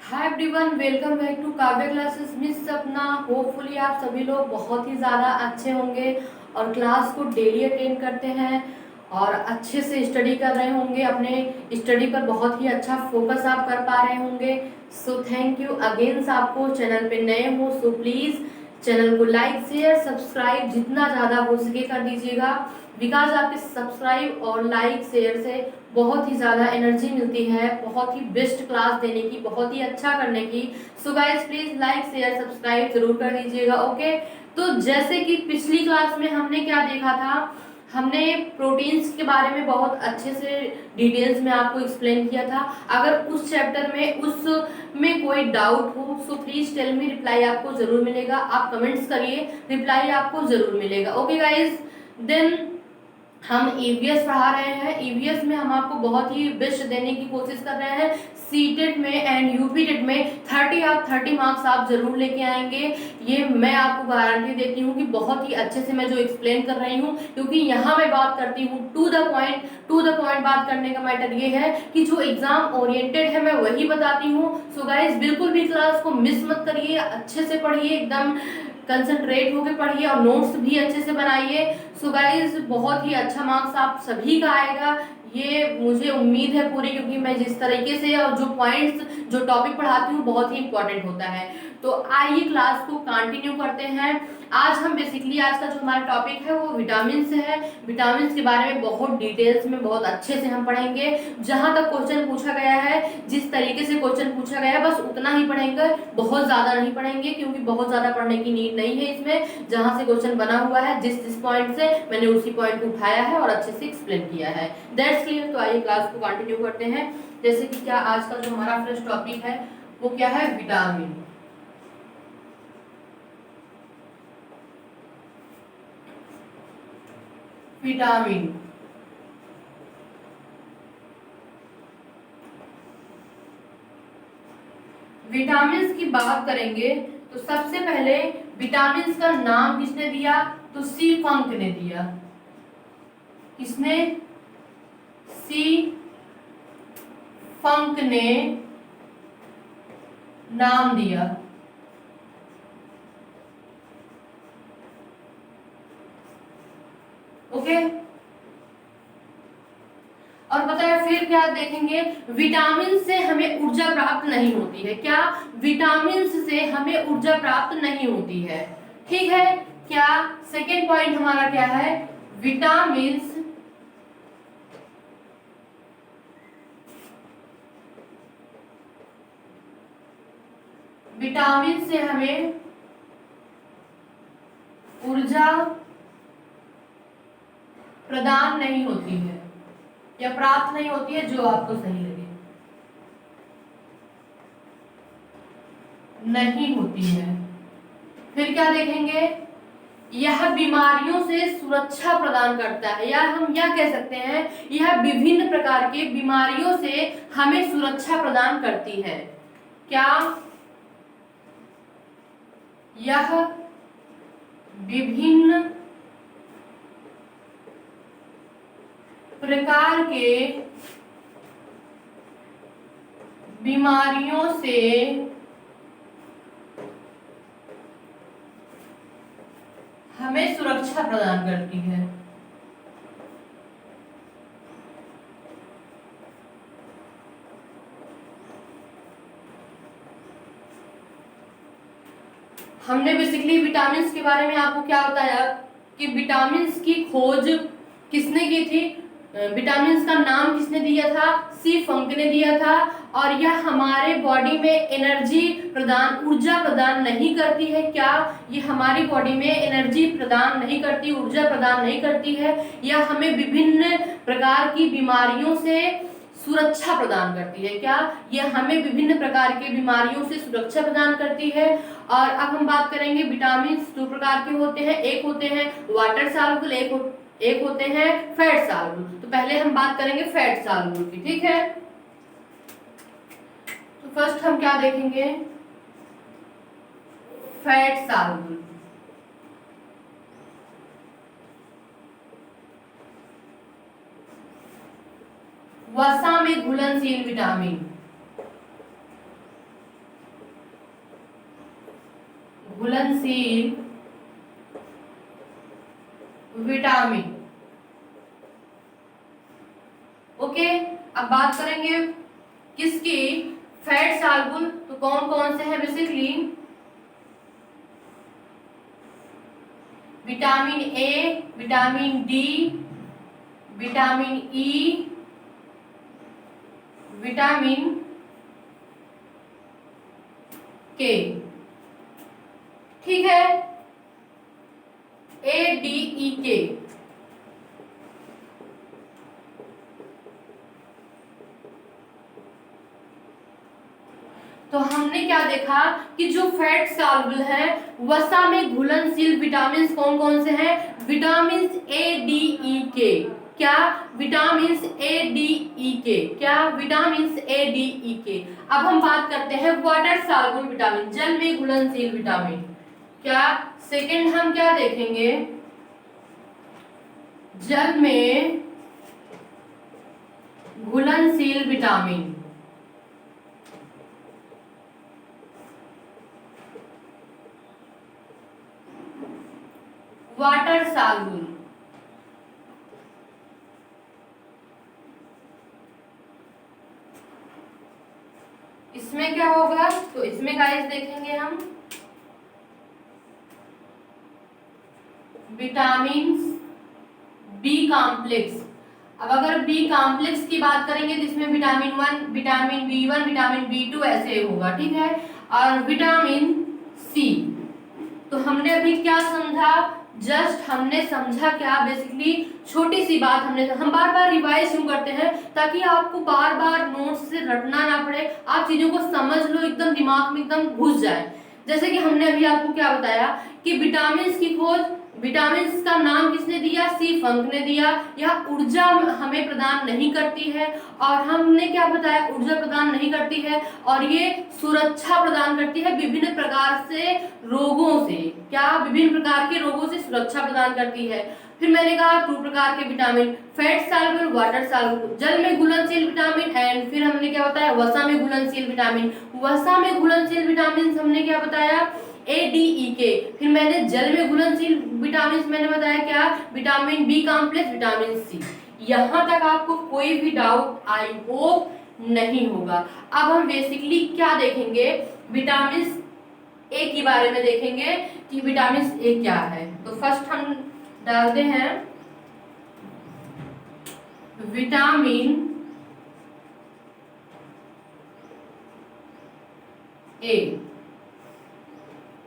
Hi everyone, welcome back to Kavya classes. Miss Sapna, hopefully आप सभी लोग बहुत ही ज़्यादा अच्छे होंगे और क्लास को डेली अटेंड करते हैं और अच्छे से स्टडी कर रहे होंगे। अपने स्टडी पर बहुत ही अच्छा फोकस आप कर पा रहे होंगे। So thank you again. आपको चैनल पे नए हो सो प्लीज़ चैनल को लाइक शेयर सब्सक्राइब जितना ज़्यादा हो सके कर दीजिएगा, बिकॉज आपके सब्सक्राइब और लाइक शेयर से बहुत ही ज़्यादा एनर्जी मिलती है, बहुत ही बेस्ट क्लास देने की, बहुत ही अच्छा करने की। So guys please like share subscribe जरूर कर दीजिएगा। ओके, तो जैसे कि पिछली क्लास में हमने क्या देखा था, हमने प्रोटीन्स के बारे में बहुत अच्छे से डिटेल्स में आपको एक्सप्लेन किया था। अगर उस चैप्टर में उसमें कोई डाउट हो so please tell me, reply आपको जरूर मिलेगा। आप कमेंट्स करिए, रिप्लाई आपको जरूर मिलेगा। ओके गाइज, देन हम ईवीएस पढ़ा रहे हैं। ईवीएस में हम आपको बहुत ही बेस्ट देने की कोशिश कर रहे हैं। सीटेट में एंड यूपीटेट में 30 मार्क्स आप जरूर लेके आएंगे, ये मैं आपको गारंटी देती हूँ कि बहुत ही अच्छे से मैं जो एक्सप्लेन कर रही हूँ, क्योंकि यहाँ मैं बात करती हूँ to the point. To the point बात करने का मैटर ये है कि जो एग्जाम ओरिएंटेड है मैं वही बताती हूँ। सो गाइज बिल्कुल भी क्लास को मिस मत करिए, अच्छे से पढ़िए, एकदम कंसंट्रेट होकर पढ़िए और नोट्स भी अच्छे से बनाइए। सो गाइज बहुत ही अच्छा मार्क्स आप सभी का आएगा, ये मुझे उम्मीद है पूरी, क्योंकि मैं जिस तरीके से और जो पॉइंट्स जो टॉपिक पढ़ाती हूँ बहुत ही इंपॉर्टेंट होता है। तो आइए क्लास को कंटिन्यू करते हैं। आज हम बेसिकली आज का जो हमारा टॉपिक है वो विटामिन से है। विटामिन के बारे में बहुत डिटेल्स में बहुत अच्छे से हम पढ़ेंगे। जहां तक क्वेश्चन पूछा गया है, जिस तरीके से क्वेश्चन पूछा गया है बस उतना ही पढ़ेंगे, बहुत ज्यादा नहीं पढ़ेंगे, क्योंकि बहुत ज्यादा पढ़ने की नीड नहीं है इसमें। जहां से क्वेश्चन बना हुआ है जिस पॉइंट से मैंने उसी पॉइंट को उठाया है और अच्छे से एक्सप्लेन किया है। That's clear. तो आइए क्लास को कंटिन्यू करते हैं। जैसे कि क्या आज का जो हमारा फर्स्ट टॉपिक है वो क्या है, विटामिन। विटामिन विटामिन की बात करेंगे तो सबसे पहले विटामिन का नाम किसने दिया, तो सी फंक ने दिया। किसने? सी फंक ने नाम दिया। ओके, और पता है फिर क्या देखेंगे, विटामिन से हमें ऊर्जा प्राप्त नहीं होती है। क्या? विटामिन से हमें ऊर्जा प्राप्त नहीं होती है। ठीक है, क्या? सेकेंड पॉइंट हमारा क्या है, विटामिन विटामिन से हमें ऊर्जा प्रदान नहीं होती है या प्राप्त नहीं होती है, जो आपको सही लगे। नहीं होती है। फिर क्या देखेंगे, यह बीमारियों से सुरक्षा प्रदान करता है, या हम यह कह सकते हैं यह विभिन्न प्रकार के बीमारियों से हमें सुरक्षा प्रदान करती है। क्या? यह विभिन्न प्रकार के बीमारियों से हमें सुरक्षा प्रदान करती है। हमने बेसिकली विटामिन के बारे में आपको क्या बताया कि विटामिन की खोज किसने की थी, विटामिन का नाम किसने दिया था, सी फंक ने दिया था। और यह हमारे बॉडी में एनर्जी प्रदान, ऊर्जा प्रदान नहीं करती है। क्या? ये हमारी बॉडी में एनर्जी प्रदान नहीं करती, ऊर्जा प्रदान नहीं करती है। यह हमें विभिन्न प्रकार की बीमारियों से सुरक्षा प्रदान करती है। क्या? यह हमें विभिन्न प्रकार के बीमारियों से सुरक्षा प्रदान करती है। और अब हम बात करेंगे विटामिन दो प्रकार के होते हैं, एक होते हैं वाटर सॉल्युबल, एक होते हैं फैट सॉल्युबल। तो पहले हम बात करेंगे फैट सॉल्युबल की। ठीक है, तो फर्स्ट हम क्या देखेंगे, फैट सॉल्युबल। वसा में घुलनशील विटामिन। घुलनशील विटामिन। ओके, अब बात करेंगे किसकी, फैट सॉल्युबल। तो कौन कौन से हैं basically, vitamin A, vitamin D, vitamin E, vitamin के। ठीक है, ए डी ई के। तो हमने क्या देखा कि जो फैट सॉल्युबल है वसा में घुलनशील विटामिन कौन कौन से हैं, विटामिन ए डी ई के। क्या, विटामिन ए डी ई के। क्या, विटामिन ए डी ई के। अब हम बात करते हैं वाटर सॉल्युबल विटामिन, जल में घुलनशील विटामिन। क्या, सेकंड हम क्या देखेंगे, जल में घुलनशील विटामिन। वाटर सॉल्युबल, इसमें क्या होगा, तो इसमें गाइस देखेंगे हम विटामिन बी कॉम्प्लेक्स। अब अगर बी कॉम्प्लेक्स की बात करेंगे तो इसमें vitamin 1, vitamin B1, vitamin B2 ऐसे होगा। ठीक है, और विटामिन सी। तो हमने अभी क्या समझा, जस्ट हमने समझा क्या, बेसिकली छोटी सी बात हमने, हम बार बार रिवाइज क्यों करते हैं, ताकि आपको बार बार नोट्स से रटना ना पड़े, आप चीजों को समझ लो, एकदम दिमाग में एकदम घुस जाए। जैसे कि हमने अभी आपको क्या बताया कि विटामिन की खोज, विटामिन का नाम किसने दिया, सी फंक ने दिया। यह ऊर्जा हमें प्रदान नहीं करती है, और हमने क्या बताया, ऊर्जा प्रदान नहीं करती है, और ये सुरक्षा प्रदान करती है विभिन्न प्रकार से रोगों से। क्या, विभिन्न प्रकार के रोगों से सुरक्षा प्रदान करती है। फिर मैंने कहा 2 प्रकार के vitamin, fat soluble, water soluble, जल में घुलनशील विटामिन, एंड फिर हमने क्या बताया, वसा में घुलनशील विटामिन। वसा में घुलनशील विटामिन हमने क्या बताया, ए डी ई के। फिर मैंने जल में घुलनशील विटामिन मैंने बताया क्या, vitamin B complex, vitamin C. यहां तक आपको कोई भी डाउट आई होप नहीं होगा। अब हम बेसिकली क्या देखेंगे, विटामिन ए के बारे में देखेंगे कि विटामिन ए क्या है। तो फर्स्ट हम डालते हैं विटामिन ए।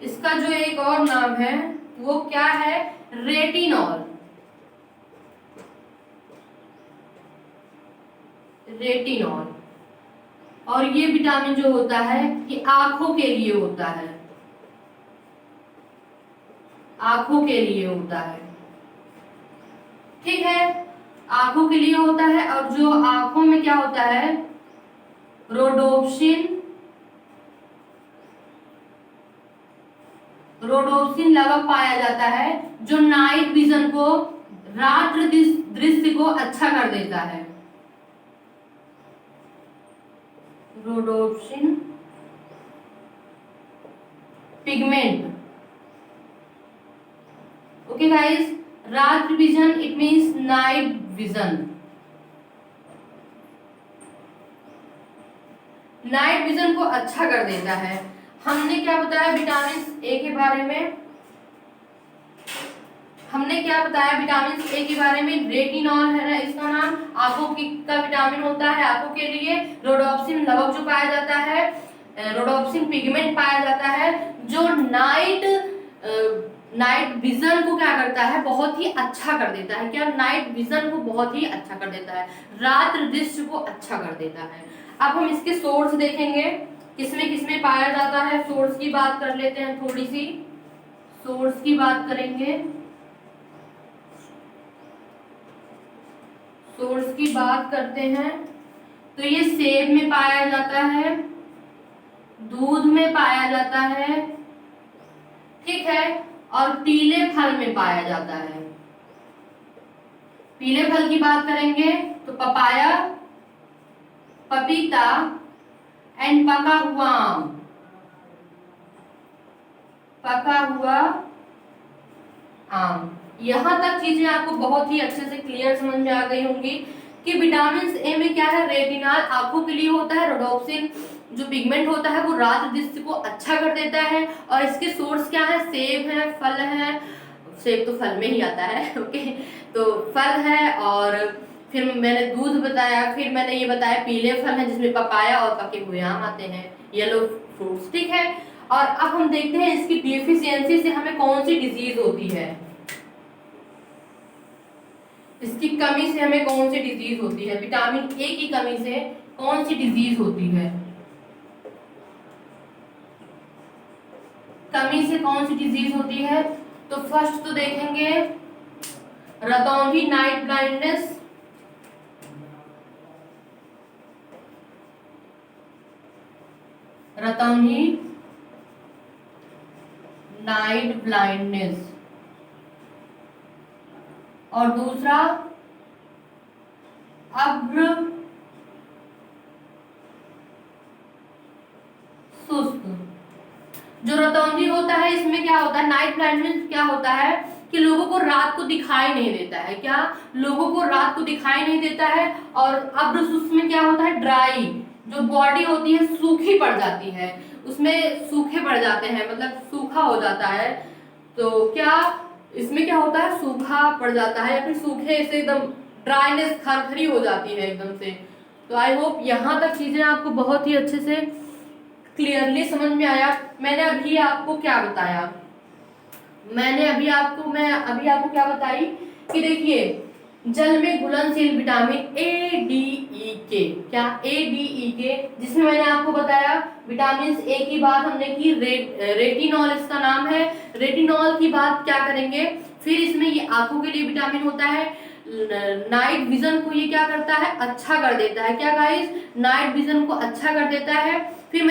इसका जो एक और नाम है वो क्या है, रेटिनॉल। रेटिनॉल। और ये विटामिन जो होता है ये आंखों के लिए होता है, आंखों के लिए होता है। ठीक है, आंखों के लिए होता है, और जो आंखों में क्या होता है, रोडोप्सिन, रोडोप्सिन लगभग पाया जाता है, जो नाइट विजन को, रात्र दृश्य को अच्छा कर देता है। Rhodopsin pigment. ओके गाइस, रात्र vision it means night vision. Night vision को अच्छा कर देता है। हमने क्या बताया विटामिन ए के बारे में, हमने क्या बताया विटामिन ए के बारे में, रेटिनॉल है ना इसका नाम, आंखों का विटामिन होता है आंखों के लिए। रोडोप्सिन लवक जो पाया जाता है, रोडोप्सिन पिगमेंट पाया जाता है, जो नाइट विजन को क्या करता है, बहुत ही अच्छा कर देता है। क्या, नाइट विजन को बहुत ही अच्छा कर देता है, रात्र दृश्य को अच्छा कर देता है। अब हम इसके सोर्स देखेंगे, किसमें किसमें पाया जाता है। सोर्स की बात कर लेते हैं, थोड़ी सी सोर्स की बात करेंगे। सोर्स की बात करते हैं तो ये सेब में पाया जाता है, दूध में पाया जाता है, ठीक है, और पीले फल में पाया जाता है। पीले फल की बात करेंगे तो पपाया, पपीता एंड पका हुआ आम। पका हुआ आम। यहाँ तक चीजें आपको बहुत ही अच्छे से क्लियर समझ में आ गई होंगी कि विटामिन ए में क्या है, रेटिनॉल आंखों के लिए होता है, रोडोप्सिन जो पिगमेंट होता है वो रात दृष्टि को अच्छा कर देता है। और इसके सोर्स क्या है, सेब है, फल है, सेब तो फल में ही आता है ओके, तो फल है, और फिर मैंने दूध बताया, फिर मैंने ये बताया पीले फल हैं जिसमें पपाया और पके हुए आम आते हैं, येलो फ्रूट्स, ठीक है। और अब हम देखते हैं इसकी डिफिशियंसी से हमें कौन सी डिजीज होती है, इसकी कमी से हमें कौन सी डिजीज होती है, विटामिन ए की कमी से कौन सी डिजीज होती है, कमी से कौन सी डिजीज होती है। तो फर्स्ट तो देखेंगे रतौंधी नाइट ब्लाइंडनेस, रतौंधी नाइट ब्लाइंडनेस, और दूसरा अभ्र शुष्क। जो रतौंधी होता है इसमें क्या होता है, नाइट ब्लाइंडनेस क्या होता है कि लोगों को रात को दिखाई नहीं देता है, क्या लोगों को रात को दिखाई नहीं देता है। और अभ्र शुष्क में क्या होता है, ड्राई, जो बॉडी होती है सूखी पड़ जाती है, उसमें सूखे पड़ जाते हैं, मतलब सूखा हो जाता है। तो क्या इसमें क्या होता है, सूखा पड़ जाता है या फिर सूखे से एकदम ड्राइनेस खरखरी हो जाती है एकदम से। तो आई होप यहाँ तक चीजें आपको बहुत ही अच्छे से क्लियरली समझ में आया। मैंने अभी आपको क्या बताया, मैं अभी आपको क्या बताई कि देखिए जल में घुलनशील विटामिन ए डी ई के, क्या ए डी ई के, जिसमें मैंने आपको बताया विटामिन ए की बात हमने की, रेटिनॉल इसका नाम है। रेटिनॉल की बात क्या करेंगे, फिर इसमें ये आंखों के लिए विटामिन होता है, नाइट विजन को ये क्या करता है, अच्छा कर देता है, क्या गाइस, नाइट विजन को अच्छा कर देता है। फिर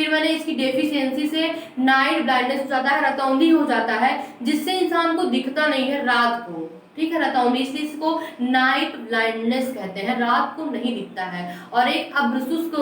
मैंने इसकी डेफिशिएंसी से नाइट ब्लाइंडनेस हो जाता है, रतौंधी हो जाता है, जिससे इंसान को दिखता नहीं है रात को, ठीक है, रतौंधी, इसलिए इसको नाइट ब्लाइंडनेस कहते हैं, रात को नहीं दिखता है। और एक अभ्रशुष्क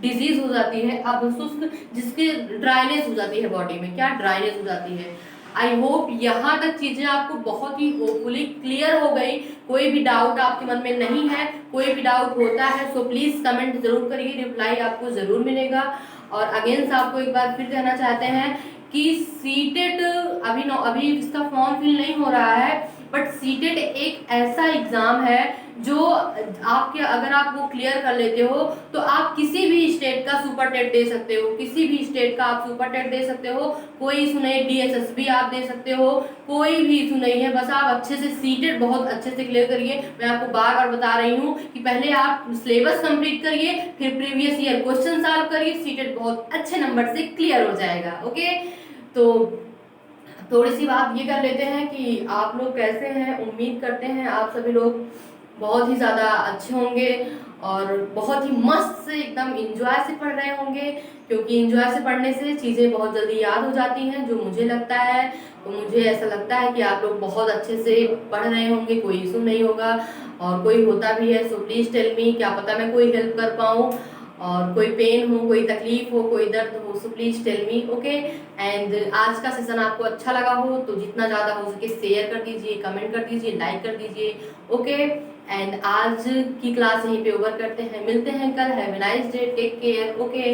डिजीज हो जाती है, अभ्रशुष्क, जिसके ड्राइनेस हो जाती है बॉडी में, क्या ड्राइनेस हो जाती है। आई होप यहाँ तक चीजें आपको बहुत ही होपफुली क्लियर हो गई, कोई भी डाउट आपके मन में नहीं है, कोई भी डाउट होता है सो प्लीज कमेंट जरूर करिए, रिप्लाई आपको जरूर मिलेगा। और अगेंस्ट आपको एक बार फिर कहना चाहते हैं कि सीटेट अभी इसका फॉर्म फिल नहीं हो रहा है, बट सीटेट एक ऐसा एग्जाम है जो आपके, अगर आप वो क्लियर कर लेते हो तो आप किसी भी स्टेट का सुपर टेट दे सकते हो, किसी भी स्टेट का आप सुपर टेट दे सकते हो, कोई इशू नहीं, डीएसएसबी आप दे सकते हो, कोई भी इशू नहीं है, बस आप अच्छे से सीटेट बहुत अच्छे से क्लियर करिए। मैं आपको बार बार बता रही हूँ कि पहले आप सिलेबस कंप्लीट करिए, फिर प्रीवियस ईयर क्वेश्चन सॉल्व करिए, सीटेट बहुत अच्छे नंबर से क्लियर हो जाएगा। ओके, तो थोड़ी सी बात ये कर लेते हैं कि आप लोग कैसे हैं, उम्मीद करते हैं आप सभी लोग बहुत ही ज़्यादा अच्छे होंगे और बहुत ही मस्त से एकदम इंजॉय से पढ़ रहे होंगे, क्योंकि इंजॉय से पढ़ने से चीज़ें बहुत जल्दी याद हो जाती हैं, जो मुझे लगता है। तो मुझे ऐसा लगता है कि आप लोग बहुत अच्छे से पढ़ रहे होंगे, कोई इशू नहीं होगा, और कोई होता भी है सो प्लीज़ टेल मी, क्या पता मैं कोई हेल्प कर पाऊँ, और कोई पेन हो, कोई तकलीफ हो, कोई दर्द हो, so please tell me. Okay, and आज का सेशन आपको अच्छा लगा हो तो जितना ज़्यादा हो सके शेयर कर दीजिए, कमेंट कर दीजिए, लाइक कर दीजिए। ओके, एंड आज की क्लास यहीं पे ओवर करते हैं, मिलते हैं कल। Have a nice day, take care. Okay.